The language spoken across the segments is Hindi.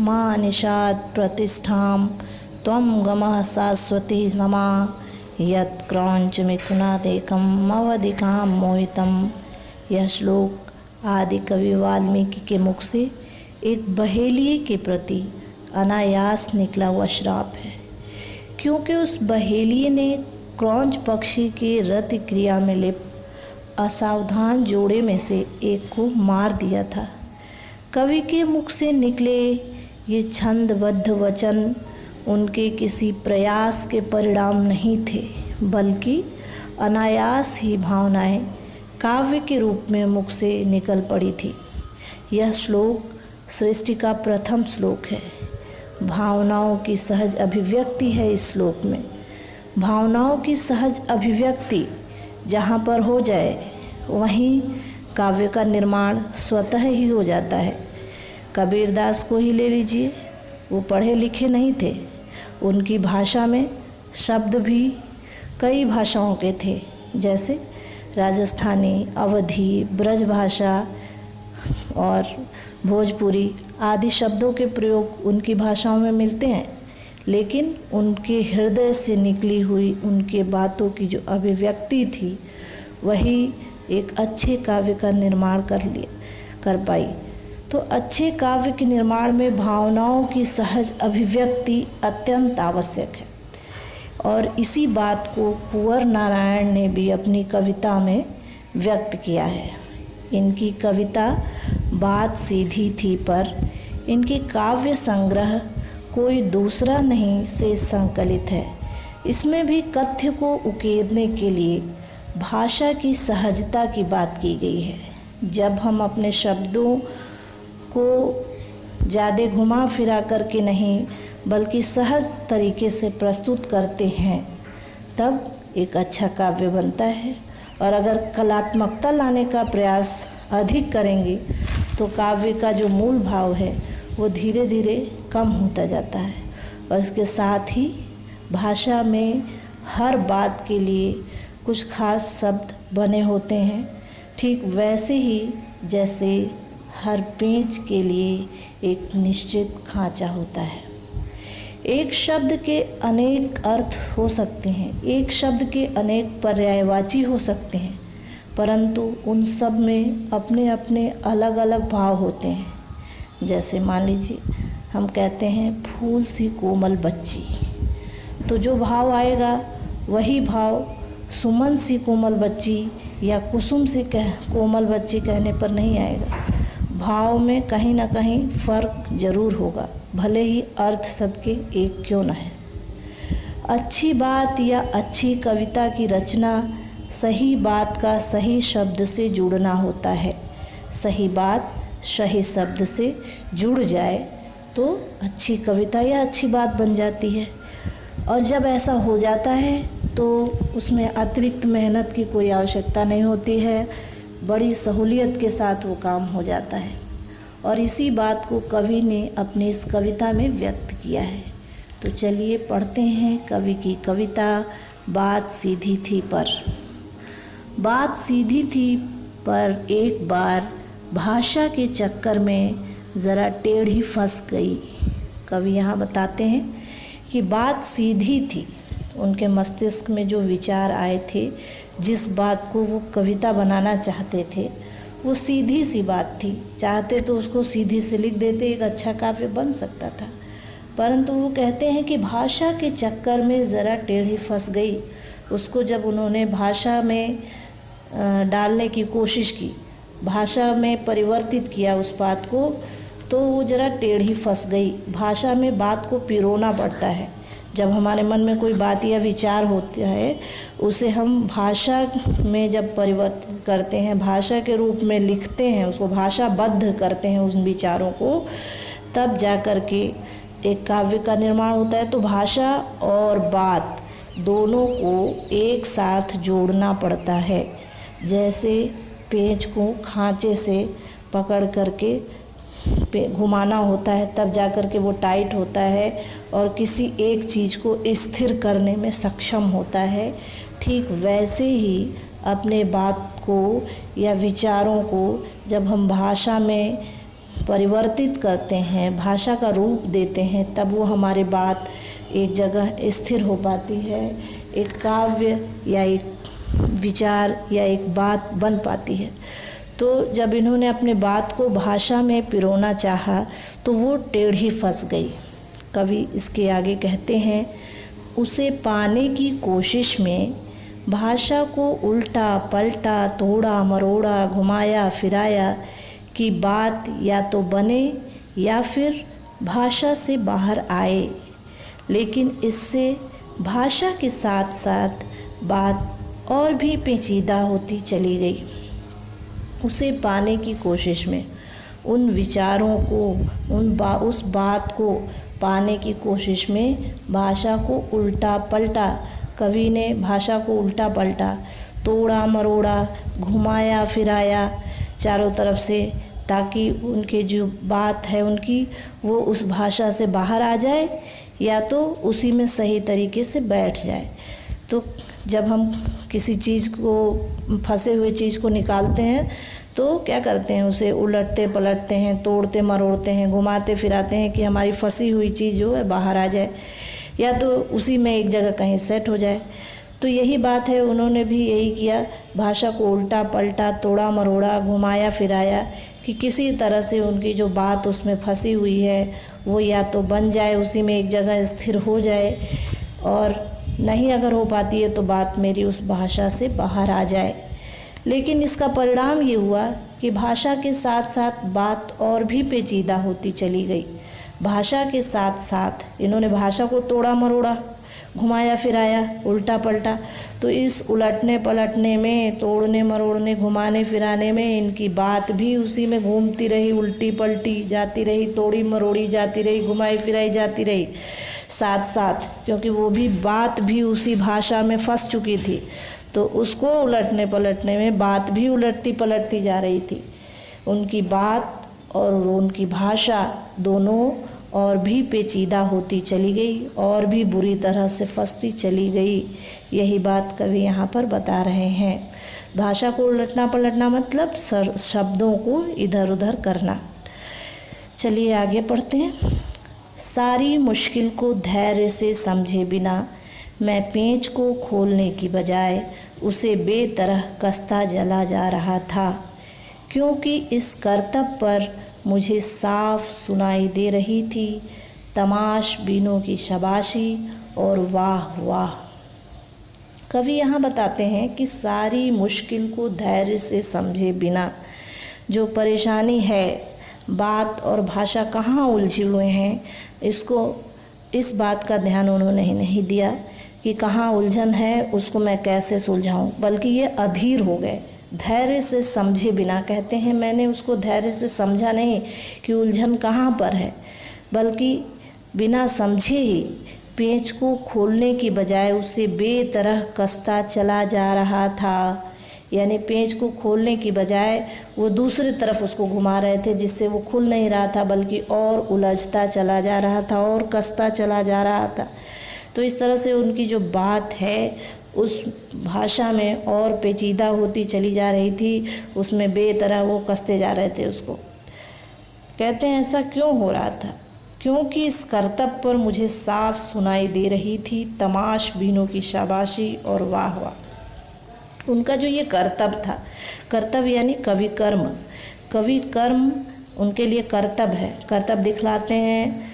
मां निषाद प्रतिष्ठां त्वं गमः शाश्वती समा यत् क्रौंच मिथुनादेकम् अवधिकां मोहितम्। यह श्लोक आदि कवि वाल्मीकि के मुख से एक बहेलिये के प्रति अनायास निकला हुआ श्राप है, क्योंकि उस बहेलिये ने क्रौंच पक्षी के रति क्रिया में लिप्त असावधान जोड़े में से एक को मार दिया था। कवि के मुख से निकले ये छंदबद्ध वचन उनके किसी प्रयास के परिणाम नहीं थे, बल्कि अनायास ही भावनाएं काव्य के रूप में मुख से निकल पड़ी थी। यह श्लोक सृष्टि का प्रथम श्लोक है। भावनाओं की सहज अभिव्यक्ति है इस श्लोक में। भावनाओं की सहज अभिव्यक्ति जहाँ पर हो जाए वहीं काव्य का निर्माण स्वतः ही हो जाता है। कबीरदास को ही ले लीजिए, वो पढ़े लिखे नहीं थे। उनकी भाषा में शब्द भी कई भाषाओं के थे, जैसे राजस्थानी, अवधी, ब्रज भाषा और भोजपुरी आदि शब्दों के प्रयोग उनकी भाषाओं में मिलते हैं, लेकिन उनके हृदय से निकली हुई उनके बातों की जो अभिव्यक्ति थी वही एक अच्छे काव्य का निर्माण कर पाई। तो अच्छे काव्य के निर्माण में भावनाओं की सहज अभिव्यक्ति अत्यंत आवश्यक है, और इसी बात को कुंवर नारायण ने भी अपनी कविता में व्यक्त किया है। इनकी कविता बात सीधी थी, पर इनके काव्य संग्रह कोई दूसरा नहीं से संकलित है। इसमें भी कथ्य को उकेरने के लिए भाषा की सहजता की बात की गई है। जब हम अपने शब्दों को ज़्यादा घुमा फिरा करके नहीं बल्कि सहज तरीके से प्रस्तुत करते हैं, तब एक अच्छा काव्य बनता है। और अगर कलात्मकता लाने का प्रयास अधिक करेंगे तो काव्य का जो मूल भाव है वो धीरे धीरे कम होता जाता है। और इसके साथ ही भाषा में हर बात के लिए कुछ खास शब्द बने होते हैं, ठीक वैसे ही जैसे हर पेंच के लिए एक निश्चित खांचा होता है। एक शब्द के अनेक अर्थ हो सकते हैं, एक शब्द के अनेक पर्यायवाची हो सकते हैं, परंतु उन सब में अपने अपने अलग अलग भाव होते हैं। जैसे मान लीजिए हम कहते हैं फूल सी कोमल बच्ची, तो जो भाव आएगा वही भाव सुमन सी कोमल बच्ची या कुसुम सी कोमल बच्ची कहने पर नहीं आएगा। भाव में कहीं ना कहीं फ़र्क जरूर होगा, भले ही अर्थ सबके एक क्यों न है। अच्छी बात या अच्छी कविता की रचना सही बात का सही शब्द से जुड़ना होता है। सही बात सही शब्द से जुड़ जाए तो अच्छी कविता या अच्छी बात बन जाती है। और जब ऐसा हो जाता है तो उसमें अतिरिक्त मेहनत की कोई आवश्यकता नहीं होती है, बड़ी सहूलियत के साथ वो काम हो जाता है। और इसी बात को कवि ने अपनी इस कविता में व्यक्त किया है। तो चलिए पढ़ते हैं कवि की कविता बात सीधी थी पर। बात सीधी थी पर एक बार भाषा के चक्कर में ज़रा टेढ़ी फंस गई। कवि यहाँ बताते हैं कि बात सीधी थी। उनके मस्तिष्क में जो विचार आए थे, जिस बात को वो कविता बनाना चाहते थे, वो सीधी सी बात थी। चाहते तो उसको सीधी से लिख देते, एक अच्छा काव्य बन सकता था, परंतु वो कहते हैं कि भाषा के चक्कर में ज़रा टेढ़ी फंस गई। उसको जब उन्होंने भाषा में डालने की कोशिश की, भाषा में परिवर्तित किया उस बात को, तो वो ज़रा टेढ़ी फंस गई। भाषा में बात को पिरोना पड़ता है। जब हमारे मन में कोई बात या विचार होता है, उसे हम भाषा में जब परिवर्तित करते हैं, भाषा के रूप में लिखते हैं, उसको भाषाबद्ध करते हैं उन विचारों को, तब जा कर के एक काव्य का निर्माण होता है। तो भाषा और बात दोनों को एक साथ जोड़ना पड़ता है। जैसे पेंच को खांचे से पकड़ करके घुमाना होता है, तब जा कर के वो टाइट होता है और किसी एक चीज़ को स्थिर करने में सक्षम होता है। ठीक वैसे ही अपने बात को या विचारों को जब हम भाषा में परिवर्तित करते हैं, भाषा का रूप देते हैं, तब वो हमारे बात एक जगह स्थिर हो पाती है, एक काव्य या एक विचार या एक बात बन पाती है। तो जब इन्होंने अपने बात को भाषा में पिरोना चाहा तो वो टेढ़ी फंस गई। कवि इसके आगे कहते हैं, उसे पाने की कोशिश में भाषा को उल्टा पलटा, तोड़ा मरोड़ा, घुमाया फिराया कि बात या तो बने या फिर भाषा से बाहर आए, लेकिन इससे भाषा के साथ साथ बात और भी पेचीदा होती चली गई। उसे पाने की कोशिश में उन विचारों को, उस बात को पाने की कोशिश में भाषा को उल्टा पलटा, कवि ने भाषा को उल्टा पलटा, तोड़ा मरोड़ा, घुमाया फिराया चारों तरफ से, ताकि उनके जो बात है उनकी वो उस भाषा से बाहर आ जाए या तो उसी में सही तरीके से बैठ जाए। तो जब हम किसी चीज़ को, फंसे हुए चीज़ को निकालते हैं तो क्या करते हैं, उसे उलटते पलटते हैं, तोड़ते मरोड़ते हैं, घुमाते फिराते हैं कि हमारी फंसी हुई चीज़ जो है बाहर आ जाए या तो उसी में एक जगह कहीं सेट हो जाए। तो यही बात है, उन्होंने भी यही किया, भाषा को उल्टा पलटा, तोड़ा मरोड़ा, घुमाया फिराया कि किसी तरह से उनकी जो बात उसमें फंसी हुई है वो या तो बन जाए, उसी में एक जगह स्थिर हो जाए, और नहीं अगर हो पाती है तो बात मेरी उस भाषा से बाहर आ जाए। लेकिन इसका परिणाम ये हुआ कि भाषा के साथ साथ बात और भी पेचीदा होती चली गई। भाषा के साथ साथ इन्होंने भाषा को तोड़ा मरोड़ा, घुमाया फिराया, उल्टा पलटा, तो इस उलटने पलटने में, तोड़ने मरोड़ने, घुमाने फिराने में इनकी बात भी उसी में घूमती रही, उल्टी पलटी जाती रही, तोड़ी मरोड़ी जाती रही, घुमाई फिराई जाती रही साथ साथ, क्योंकि वो भी बात भी उसी भाषा में फंस चुकी थी, तो उसको उलटने पलटने में बात भी उलटती पलटती जा रही थी। उनकी बात और उनकी भाषा दोनों और भी पेचीदा होती चली गई और भी बुरी तरह से फंसती चली गई। यही बात कवि यहाँ पर बता रहे हैं। भाषा को उलटना पलटना मतलब शब्दों को इधर उधर करना। चलिए आगे पढ़ते हैं। सारी मुश्किल को धैर्य से समझे बिना मैं पेंच को खोलने की बजाय उसे बेतरह कसता चला जा रहा था, क्योंकि इस करतब पर मुझे साफ सुनाई दे रही थी तमाशबीनों की शाबाशी और वाह वाह। कवि यहाँ बताते हैं कि सारी मुश्किल को धैर्य से समझे बिना, जो परेशानी है, बात और भाषा कहाँ उलझे हुए हैं, इस बात का ध्यान उन्होंने नहीं दिया कि कहाँ उलझन है, उसको मैं कैसे सुलझाऊं, बल्कि ये अधीर हो गए। धैर्य से समझे बिना कहते हैं, मैंने उसको धैर्य से समझा नहीं कि उलझन कहाँ पर है, बल्कि बिना समझे ही पेंच को खोलने की बजाय उसे बेतरह कसता चला जा रहा था। यानी पेंच को खोलने की बजाय वो दूसरी तरफ उसको घुमा रहे थे, जिससे वो खुल नहीं रहा था बल्कि और उलझता चला जा रहा था और कसता चला जा रहा था। तो इस तरह से उनकी जो बात है उस भाषा में और पेचीदा होती चली जा रही थी, उसमें बेतरह वो कसते जा रहे थे उसको। कहते हैं ऐसा क्यों हो रहा था, क्योंकि इस करतब पर मुझे साफ सुनाई दे रही थी तमाशबीनों की शाबाशी और वाह वाह। उनका जो ये करतब था, करतब यानी कवि कर्म, कवि कर्म उनके लिए करतब है। करतब दिखलाते हैं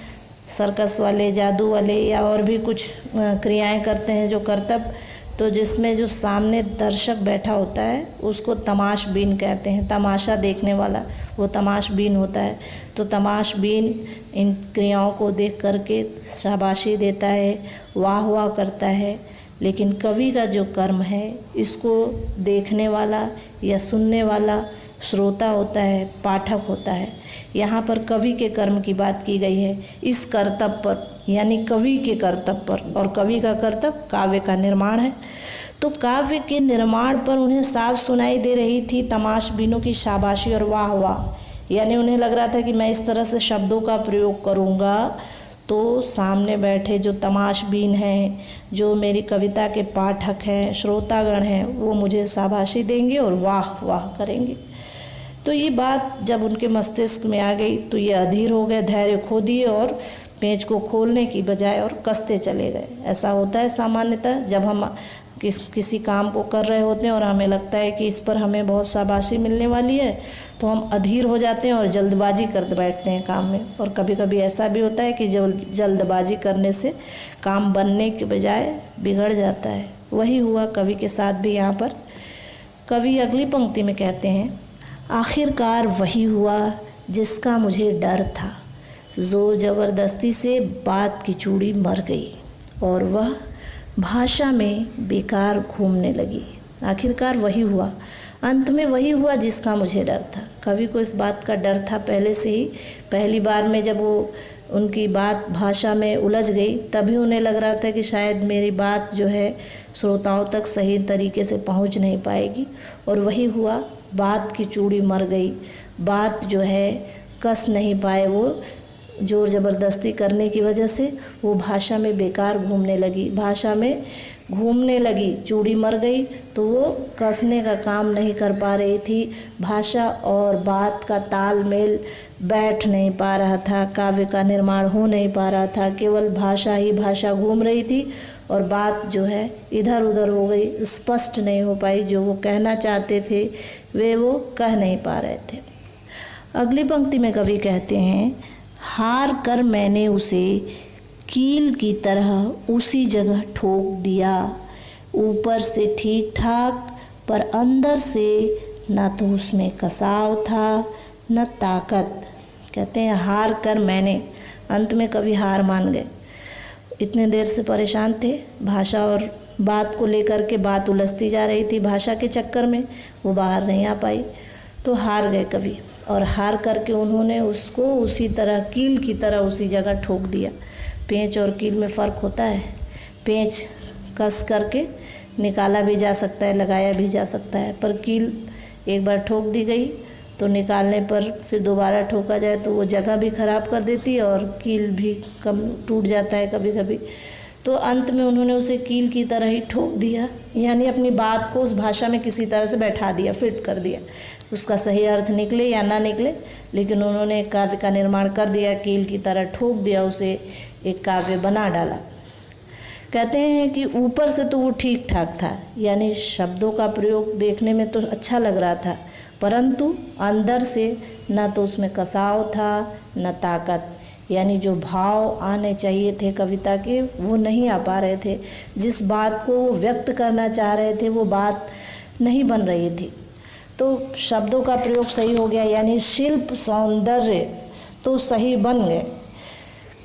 सर्कस वाले, जादू वाले या और भी कुछ क्रियाएं करते हैं जो करतब, तो जिसमें जो सामने दर्शक बैठा होता है उसको तमाशबीन कहते हैं। तमाशा देखने वाला वो तमाशबीन होता है। तो तमाशबीन इन क्रियाओं को देख करके शाबाशी देता है, वाह वाह करता है। लेकिन कवि का जो कर्म है, इसको देखने वाला या सुनने वाला श्रोता होता है, पाठक होता है। यहाँ पर कवि के कर्म की बात की गई है, इस कर्तव्य पर, यानी कवि के कर्तव्य पर। और कवि का कर्तव्य काव्य का निर्माण है। तो काव्य के निर्माण पर उन्हें साफ सुनाई दे रही थी तमाशबीनों की शाबाशी और वाह वाह। यानी उन्हें लग रहा था कि मैं इस तरह से शब्दों का प्रयोग करूँगा तो सामने बैठे जो तमाशबीन हैं, जो मेरी कविता के पाठक हैं, श्रोतागण हैं, वो मुझे शाबाशी देंगे और वाह वाह करेंगे। तो ये बात जब उनके मस्तिष्क में आ गई तो ये अधीर हो गए, धैर्य खो दिए और पेंच को खोलने की बजाय और कसते चले गए। ऐसा होता है सामान्यतः जब हम किसी काम को कर रहे होते हैं और हमें लगता है कि इस पर हमें बहुत शाबाशी मिलने वाली है, तो हम अधीर हो जाते हैं और जल्दबाजी कर बैठते हैं काम में। और कभी कभी ऐसा भी होता है कि जल्दबाजी करने से काम बनने के बजाय बिगड़ जाता है। वही हुआ कवि के साथ भी। यहाँ पर कवि अगली पंक्ति में कहते हैं, आखिरकार वही हुआ जिसका मुझे डर था, ज़ोर ज़बरदस्ती से बात की चूड़ी मर गई और वह भाषा में बेकार घूमने लगी। आखिरकार वही हुआ, अंत में वही हुआ जिसका मुझे डर था। कवि को इस बात का डर था पहले से ही। पहली बार में जब वो उनकी बात भाषा में उलझ गई तभी उन्हें लग रहा था कि शायद मेरी बात जो है श्रोताओं तक सही तरीके से पहुंच नहीं पाएगी, और वही हुआ, बात की चूड़ी मर गई। बात जो है कस नहीं पाए, वो जोर ज़बरदस्ती करने की वजह से वो भाषा में बेकार घूमने लगी, भाषा में घूमने लगी, चूड़ी मर गई तो वो कसने का काम नहीं कर पा रही थी। भाषा और बात का तालमेल बैठ नहीं पा रहा था, काव्य का निर्माण हो नहीं पा रहा था। केवल भाषा ही भाषा घूम रही थी और बात जो है इधर उधर हो गई, स्पष्ट नहीं हो पाई। जो वो कहना चाहते थे वे वो कह नहीं पा रहे थे। अगली पंक्ति में कवि कहते हैं, हार कर मैंने उसे कील की तरह उसी जगह ठोक दिया, ऊपर से ठीक ठाक पर अंदर से न तो उसमें कसाव था न ताकत। कहते हैं हार कर मैंने, अंत में कवि हार मान गए। इतने देर से परेशान थे, भाषा और बात को लेकर के बात उलझती जा रही थी, भाषा के चक्कर में वो बाहर नहीं आ पाई, तो हार गए कवि। और हार करके उन्होंने उसको उसी तरह कील की तरह उसी जगह ठोक दिया। पेंच और कील में फ़र्क होता है। पेंच कस करके निकाला भी जा सकता है, लगाया भी जा सकता है, पर कील एक बार ठोक दी गई तो निकालने पर फिर दोबारा ठोका जाए तो वो जगह भी ख़राब कर देती है और कील भी कम टूट जाता है कभी कभी। तो अंत में उन्होंने उसे कील की तरह ही ठोक दिया, यानी अपनी बात को उस भाषा में किसी तरह से बैठा दिया, फिट कर दिया। उसका सही अर्थ निकले या ना निकले, लेकिन उन्होंने एक काव्य का निर्माण कर दिया, कील की तरह ठोक दिया, उसे एक काव्य बना डाला। कहते हैं कि ऊपर से तो वो ठीक ठाक था, यानी शब्दों का प्रयोग देखने में तो अच्छा लग रहा था, परंतु अंदर से न तो उसमें कसाव था न ताकत, यानी जो भाव आने चाहिए थे कविता के वो नहीं आ पा रहे थे। जिस बात को वो व्यक्त करना चाह रहे थे वो बात नहीं बन रही थी। तो शब्दों का प्रयोग सही हो गया, यानी शिल्प सौंदर्य तो सही बन गए।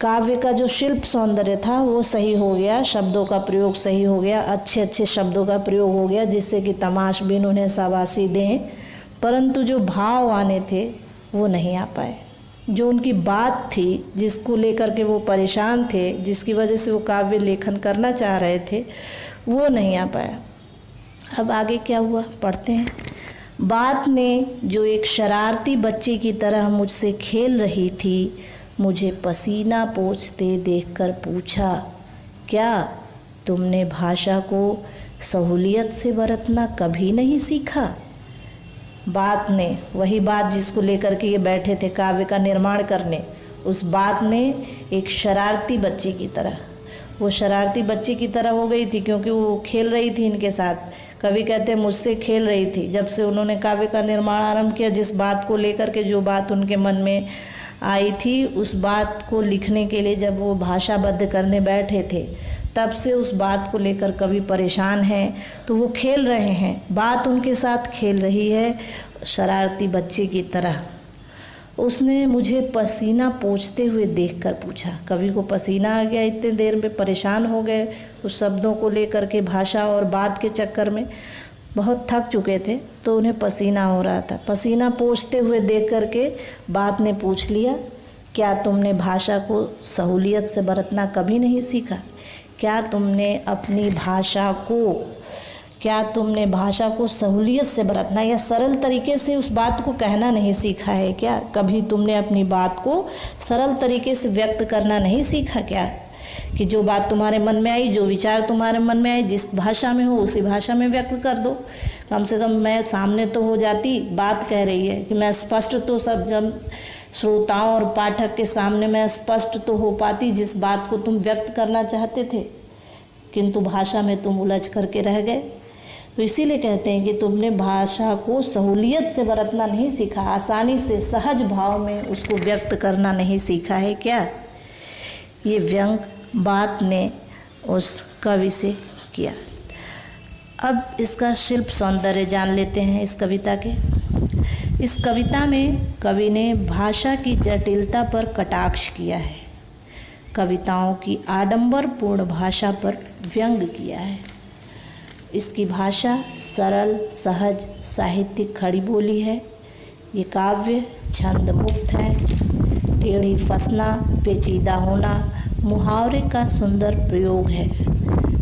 काव्य का जो शिल्प सौंदर्य था वो सही हो गया, शब्दों का प्रयोग सही हो गया, अच्छे अच्छे शब्दों का प्रयोग हो गया जिससे कि तमाशबीन उन्हें शाबाशी दें, परंतु जो भाव आने थे वो नहीं आ पाए। जो उनकी बात थी जिसको लेकर के वो परेशान थे, जिसकी वजह से वो काव्य लेखन करना चाह रहे थे, वो नहीं आ पाया। अब आगे क्या हुआ पढ़ते हैं। बात ने जो एक शरारती बच्चे की तरह मुझसे खेल रही थी, मुझे पसीना पोंछते देखकर पूछा, क्या तुमने भाषा को सहूलियत से बरतना कभी नहीं सीखा? बात ने, वही बात जिसको लेकर के ये बैठे थे काव्य का निर्माण करने, उस बात ने एक शरारती बच्चे की तरह, वो शरारती बच्चे की तरह हो गई थी क्योंकि वो खेल रही थी इनके साथ। कवि कहते हैं मुझसे खेल रही थी। जब से उन्होंने काव्य का निर्माण आरंभ किया, जिस बात को लेकर के जो बात उनके मन में आई थी, उस बात को लिखने के लिए जब वो भाषाबद्ध करने बैठे थे, तब से उस बात को लेकर कवि परेशान हैं। तो वो खेल रहे हैं, बात उनके साथ खेल रही है शरारती बच्चे की तरह। उसने मुझे पसीना पोंछते हुए देखकर पूछा। कवि को पसीना आ गया, इतने देर में परेशान हो गए उस शब्दों को लेकर के, भाषा और बात के चक्कर में बहुत थक चुके थे, तो उन्हें पसीना हो रहा था। पसीना पोंछते हुए देख कर के बात ने पूछ लिया, क्या तुमने भाषा को सहूलियत से बरतना कभी नहीं सीखा? क्या तुमने अपनी भाषा को, क्या तुमने भाषा को सहूलियत से बरतना या सरल तरीके से उस बात को कहना नहीं सीखा है क्या? कभी तुमने अपनी बात को सरल तरीके से व्यक्त करना नहीं सीखा क्या? कि जो बात तुम्हारे मन में आई, जो विचार तुम्हारे मन में आए, जिस भाषा में हो उसी भाषा में व्यक्त कर दो। कम से कम मैं सामने तो हो जाती, बात कह रही है कि मैं स्पष्ट तो सब जब श्रोताओं और पाठक के सामने मैं स्पष्ट तो हो पाती जिस बात को तुम व्यक्त करना चाहते थे, किंतु भाषा में तुम उलझ करके रह गए। तो इसीलिए कहते हैं कि तुमने भाषा को सहूलियत से बरतना नहीं सीखा, आसानी से सहज भाव में उसको व्यक्त करना नहीं सीखा है क्या। ये व्यंग बात ने उस कवि से किया। अब इसका शिल्प सौंदर्य जान लेते हैं इस कविता के। इस कविता में कवि ने भाषा की जटिलता पर कटाक्ष किया है, कविताओं की आडंबरपूर्ण भाषा पर व्यंग किया है। इसकी भाषा सरल, सहज, साहित्यिक खड़ी बोली है। ये काव्य छंद मुक्त है। टेढ़ी फंसना, पेचीदा होना, मुहावरे का सुंदर प्रयोग है।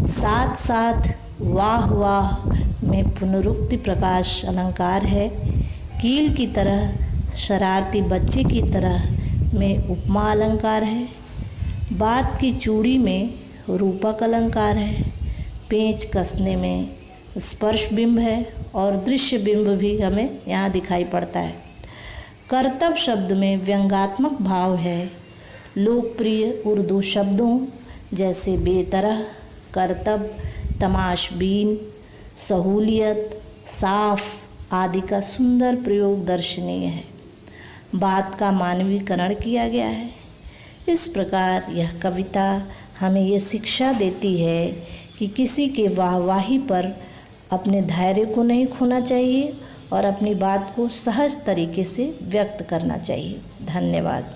साथ साथ वाह वाह में पुनरुक्ति प्रकाश अलंकार है। कील की तरह, शरारती बच्चे की तरह में उपमा अलंकार है। बात की चूड़ी में रूपक अलंकार है। पेंच कसने में स्पर्श बिंब है और दृश्य बिंब भी हमें यहाँ दिखाई पड़ता है। कर्तव्य शब्द में व्यंग्यात्मक भाव है। लोकप्रिय उर्दू शब्दों जैसे बेतरह, कर्तव्य, तमाशबीन, सहूलियत, साफ आदि का सुंदर प्रयोग दर्शनीय है। बात का मानवीकरण किया गया है। इस प्रकार यह कविता हमें ये शिक्षा देती है कि किसी के वाहवाही पर अपने धैर्य को नहीं खोना चाहिए और अपनी बात को सहज तरीके से व्यक्त करना चाहिए। धन्यवाद।